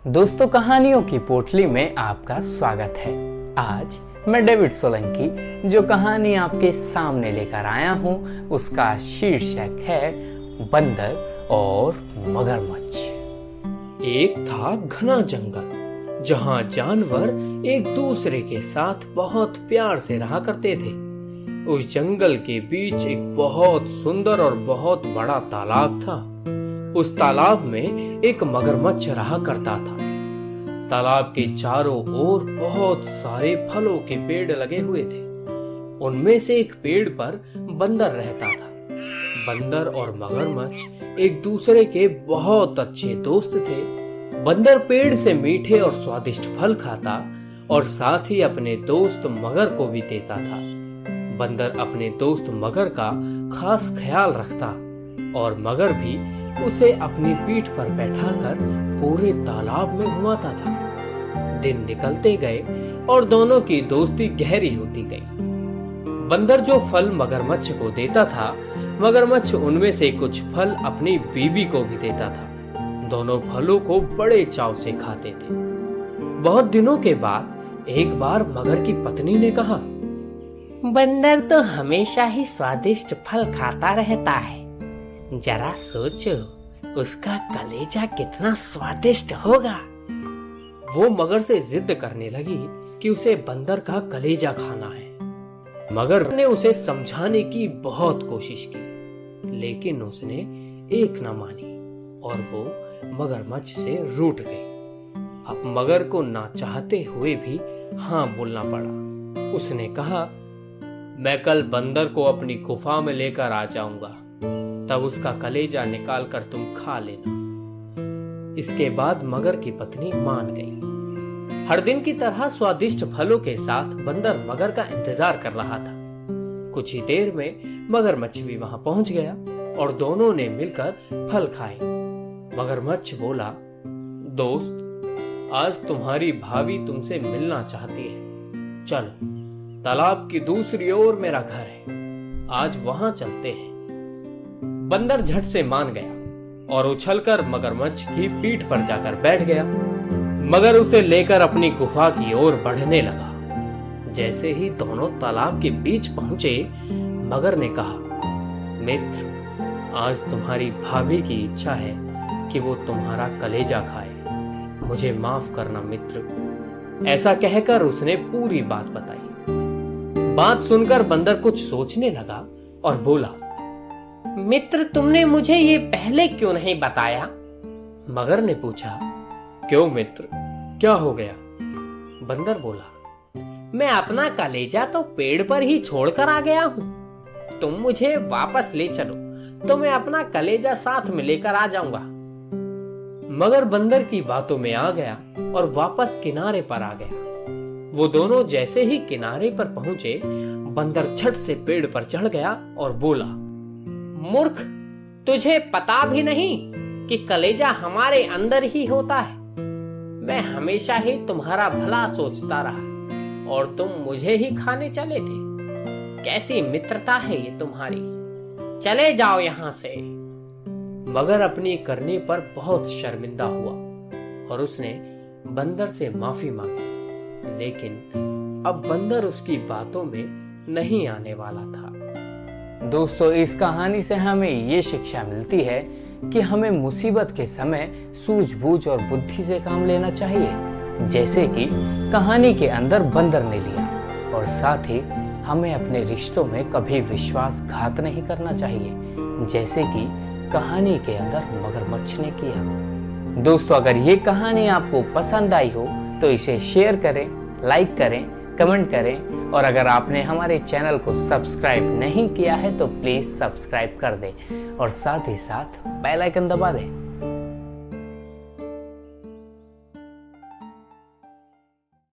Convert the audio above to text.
दोस्तों, कहानियों की पोटली में आपका स्वागत है। आज मैं डेविड सोलंकी जो कहानी आपके सामने लेकर आया हूँ उसका शीर्षक है बंदर और मगरमच्छ। एक था घना जंगल जहाँ जानवर एक दूसरे के साथ बहुत प्यार से रहा करते थे। उस जंगल के बीच एक बहुत सुंदर और बहुत बड़ा तालाब था। उस तालाब में एक मगरमच्छ रहा करता था। तालाब के चारों ओर बहुत सारे फलों के पेड़ लगे हुए थे। उनमें से एक पेड़ पर बंदर रहता था। बंदर और मगरमच्छ एक दूसरे के बहुत अच्छे दोस्त थे। बंदर पेड़ से मीठे और स्वादिष्ट फल खाता और साथ ही अपने दोस्त मगर को भी देता था। बंदर अपने दोस्त मगर का खास ख्याल रखता और मगर भी उसे अपनी पीठ पर बैठाकर पूरे तालाब में घुमाता था। दिन निकलते गए और दोनों की दोस्ती गहरी होती गई। बंदर जो फल मगरमच्छ को देता था, मगरमच्छ उनमें से कुछ फल अपनी बीवी को भी देता था। दोनों फलों को बड़े चाव से खाते थे। बहुत दिनों के बाद एक बार मगर की पत्नी ने कहा, बंदर तो हमेशा ही स्वादिष्ट फल खाता रहता है। जरा सोचो, उसका कलेजा कितना स्वादिष्ट होगा। वो मगर से जिद करने लगी कि उसे बंदर का कलेजा खाना है। मगर ने उसे समझाने की बहुत कोशिश की, लेकिन उसने एक न मानी और वो मगरमच्छ से रूठ गई। अब मगर को ना चाहते हुए भी हाँ बोलना पड़ा। उसने कहा, मैं कल बंदर को अपनी गुफा में लेकर आ जाऊंगा, तब उसका कलेजा निकाल कर तुम खा लेना। इसके बाद मगर की पत्नी मान गई। हर दिन की तरह स्वादिष्ट फलों के साथ बंदर मगर का इंतजार कर रहा था। कुछ ही देर में मगरमच्छ भी वहां पहुंच गया और दोनों ने मिलकर फल खाए। मगरमच्छ बोला, दोस्त, आज तुम्हारी भाभी तुमसे मिलना चाहती है। चलो, तालाब की दूसरी ओर मेरा घर है, आज वहां चलते हैं। बंदर झट से मान गया और उछलकर मगरमच्छ की पीठ पर जाकर बैठ गया। मगर उसे लेकर अपनी गुफा की ओर बढ़ने लगा। जैसे ही दोनों तालाब के बीच पहुंचे, मगर ने कहा, मित्र, आज तुम्हारी भाभी की इच्छा है कि वो तुम्हारा कलेजा खाए। मुझे माफ करना मित्र। ऐसा कहकर उसने पूरी बात बताई। बात सुनकर बंदर कुछ सोचने लगा और बोला, मित्र, तुमने मुझे ये पहले क्यों नहीं बताया? मगर ने पूछा, क्यों मित्र, क्या हो गया? बंदर बोला, मैं अपना कलेजा तो पेड़ पर ही छोड़कर आ गया हूँ। तुम मुझे वापस ले चलो तो मैं अपना कलेजा साथ में लेकर आ जाऊंगा। मगर बंदर की बातों में आ गया और वापस किनारे पर आ गया। वो दोनों जैसे ही किनारे पर पहुंचे, बंदर झट से पेड़ पर चढ़ गया और बोला, मूर्ख, तुझे पता भी नहीं कि कलेजा हमारे अंदर ही होता है। मैं हमेशा ही तुम्हारा भला सोचता रहा और तुम मुझे ही खाने चले थे। कैसी मित्रता है ये तुम्हारी? चले जाओ यहाँ से। मगर अपनी करने पर बहुत शर्मिंदा हुआ और उसने बंदर से माफी मांगी, लेकिन अब बंदर उसकी बातों में नहीं आने वाला था। दोस्तों, इस कहानी से हमें ये शिक्षा मिलती है कि हमें मुसीबत के समय सूझबूझ और बुद्धि से काम लेना चाहिए, जैसे कि कहानी के अंदर बंदर ने लिया। और साथ ही हमें अपने रिश्तों में कभी विश्वासघात नहीं करना चाहिए, जैसे कि कहानी के अंदर मगरमच्छ ने किया। दोस्तों, अगर ये कहानी आपको पसंद आई हो तो इसे शेयर करें, लाइक करें, कमेंट करें और अगर आपने हमारे चैनल को सब्सक्राइब नहीं किया है तो प्लीज सब्सक्राइब कर दें और साथ ही साथ बेल आइकन दबा दें